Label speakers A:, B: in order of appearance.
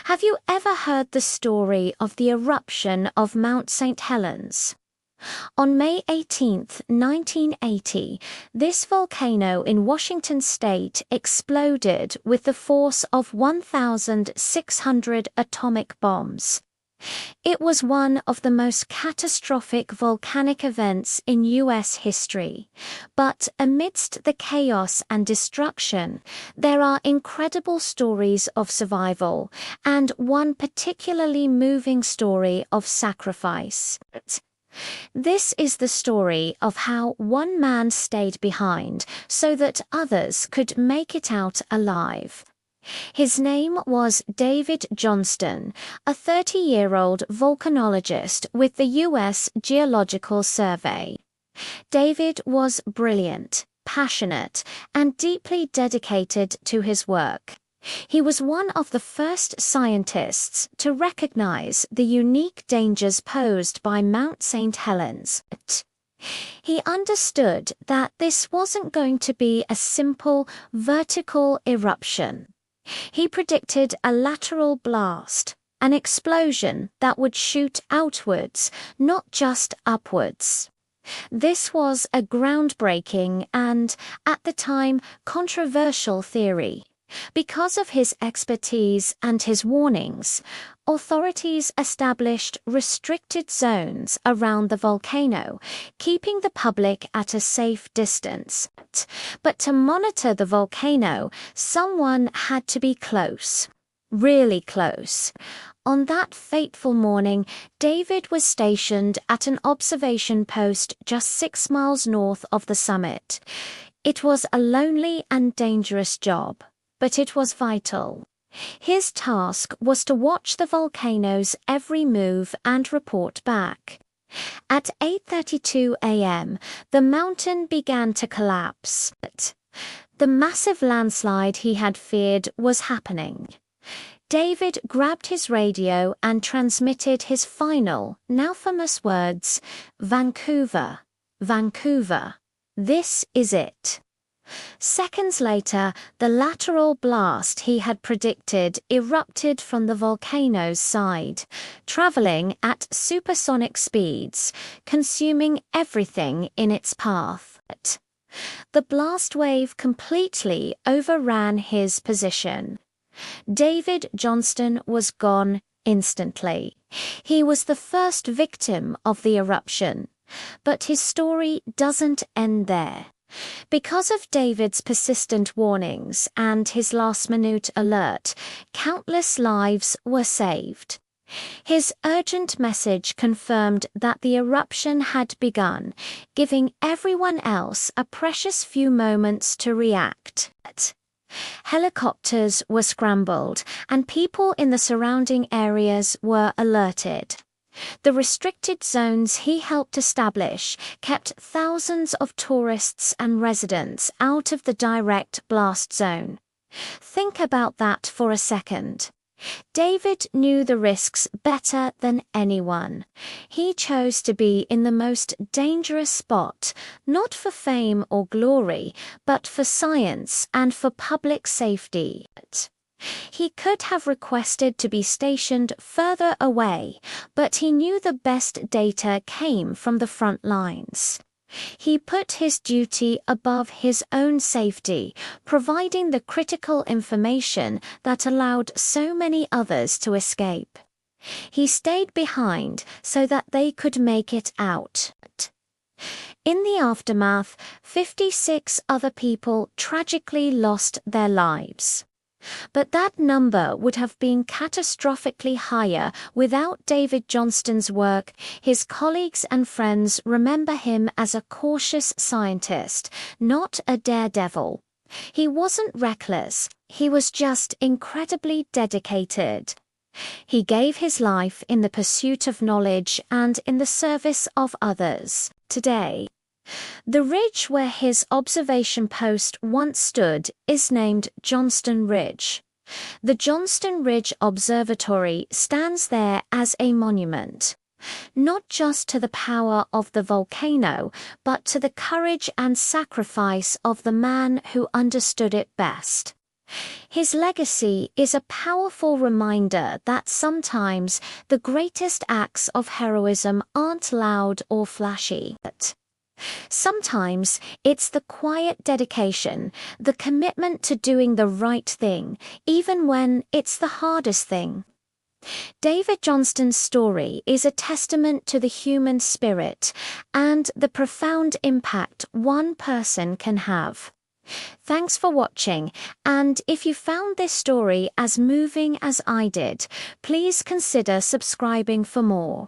A: Have you ever heard the story of the eruption of Mount St. Helens? On May 18, 1980, this volcano in Washington state exploded with the force of 1,600 atomic bombs. It was one of the most catastrophic volcanic events in U.S. history. But amidst the chaos and destruction, there are incredible stories of survival, and one particularly moving story of sacrifice. This is the story of how one man stayed behind so that others could make it out alive. His name was David Johnston, a 30-year-old volcanologist with the U.S. Geological Survey. David was brilliant, passionate, and deeply dedicated to his work. He was one of the first scientists to recognize the unique dangers posed by Mount St. Helens. He understood that this wasn't going to be a simple vertical eruption. He predicted a lateral blast, an explosion that would shoot outwards, not just upwards. This was a groundbreaking and, at the time, controversial theory. Because of his expertise and his warnings, authorities established restricted zones around the volcano, keeping the public at a safe distance. But to monitor the volcano, someone had to be close, really close. On that fateful morning, David was stationed at an observation post just 6 miles north of the summit. It was a lonely and dangerous job, but it was vital. His task was to watch the volcano's every move and report back. At 8:32 a.m., the mountain began to collapse. The massive landslide he had feared was happening. David grabbed his radio and transmitted his final, now famous words, "Vancouver, Vancouver, this is it." Seconds later, the lateral blast he had predicted erupted from the volcano's side, traveling at supersonic speeds, consuming everything in its path. The blast wave completely overran his position. David Johnston was gone instantly. He was the first victim of the eruption. But his story doesn't end there. Because of David's persistent warnings and his last-minute alert, countless lives were saved. His urgent message confirmed that the eruption had begun, giving everyone else a precious few moments to react. Helicopters were scrambled, and people in the surrounding areas were alerted. The restricted zones he helped establish kept thousands of tourists and residents out of the direct blast zone. Think about that for a second. David knew the risks better than anyone. He chose to be in the most dangerous spot, not for fame or glory, but for science and for public safety. He could have requested to be stationed further away, but he knew the best data came from the front lines. He put his duty above his own safety, providing the critical information that allowed so many others to escape. He stayed behind so that they could make it out. In the aftermath, 56 other people tragically lost their lives. But that number would have been catastrophically higher without David Johnston's work. His colleagues and friends remember him as a cautious scientist, not a daredevil. He wasn't reckless, he was just incredibly dedicated. He gave his life in the pursuit of knowledge and in the service of others. Today, the ridge where his observation post once stood is named Johnston Ridge. The Johnston Ridge Observatory stands there as a monument, not just to the power of the volcano, but to the courage and sacrifice of the man who understood it best. His legacy is a powerful reminder that sometimes the greatest acts of heroism aren't loud or flashy. Sometimes it's the quiet dedication, the commitment to doing the right thing, even when it's the hardest thing. David Johnston's story is a testament to the human spirit and the profound impact one person can have. Thanks for watching, and if you found this story as moving as I did, please consider subscribing for more.